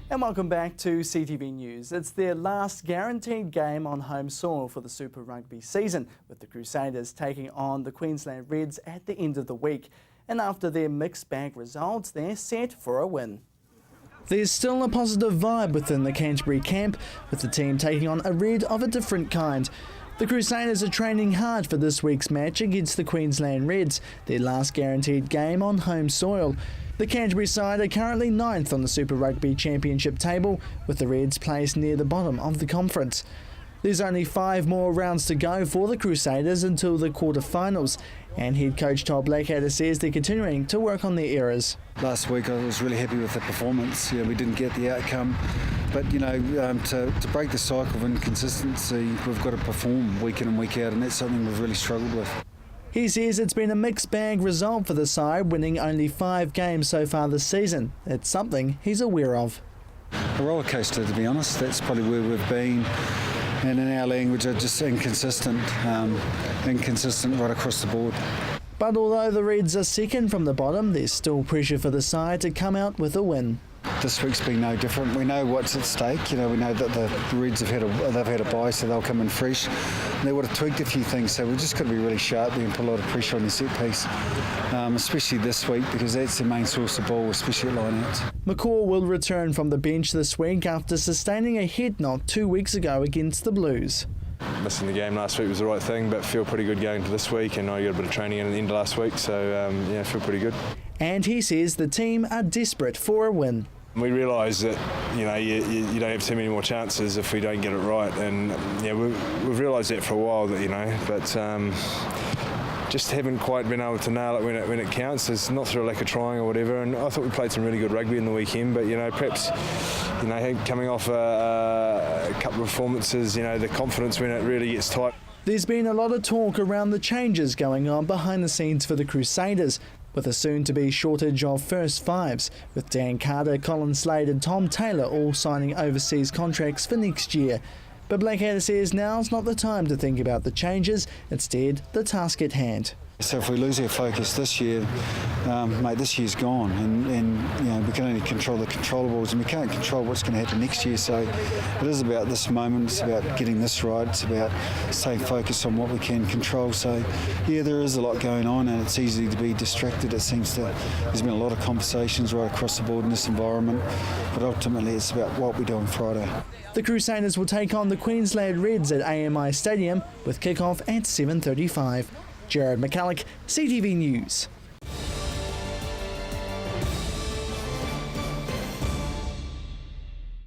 And welcome back to CTV News. It's their last guaranteed game on home soil for the Super Rugby season, with the Crusaders taking on the Queensland Reds at the end of the week. And after their mixed bag results, they're set for a win. There's still a positive vibe within the Canterbury camp, with the team taking on a Red of a different kind. The Crusaders are training hard for this week's match against the Queensland Reds, their last guaranteed game on home soil. The Canterbury side are currently 9th on the Super Rugby Championship table, with the Reds placed near the bottom of the conference. There's only 5 more rounds to go for the Crusaders until the quarterfinals, and head coach Todd Blackadder says they're continuing to work on their errors. Last week I was really happy with the performance. We didn't get the outcome, but to break the cycle of inconsistency, we've got to perform week in and week out, and that's something we've really struggled with. He says it's been a mixed bag result for the side, winning only 5 games so far this season. It's something he's aware of. A roller coaster, to be honest. That's probably where we've been, and in our language are just inconsistent right across the board. But although the Reds are second from the bottom, there's still pressure for the side to come out with a win. This week's been no different. We know what's at stake. We know that the Reds have had a bye, so they'll come in fresh. They would have tweaked a few things, so we've just got to be really sharp there and put a lot of pressure on the set piece, especially this week, because that's the main source of ball, especially at line-outs. McCaw will return from the bench this week after sustaining a head knock 2 weeks ago against the Blues. Missing the game last week was the right thing, but feel pretty good going to this week, and I got a bit of training in at the end of last week, so feel pretty good. And he says the team are desperate for a win. We realise that you don't have too many more chances if we don't get it right, and we've realised that for a while, but just haven't quite been able to nail it when it counts. It's not through a lack of trying or whatever. And I thought we played some really good rugby in the weekend, but perhaps coming off a couple of performances, the confidence when it really gets tight. There's been a lot of talk around the changes going on behind the scenes for the Crusaders, with a soon-to-be shortage of first fives, with Dan Carter, Colin Slade and Tom Taylor all signing overseas contracts for next year. But Blackadder says now's not the time to think about the changes, instead the task at hand. So if we lose our focus this year, this year's gone, and we can only control the controllables, and we can't control what's going to happen next year. So it is about this moment, it's about getting this right, it's about staying focused on what we can control. So there is a lot going on, and it's easy to be distracted. It seems that there's been a lot of conversations right across the board in this environment, but ultimately it's about what we do on Friday. The Crusaders will take on the Queensland Reds at AMI Stadium, with kick-off at 7:35. Jared McCulloch, CTV News.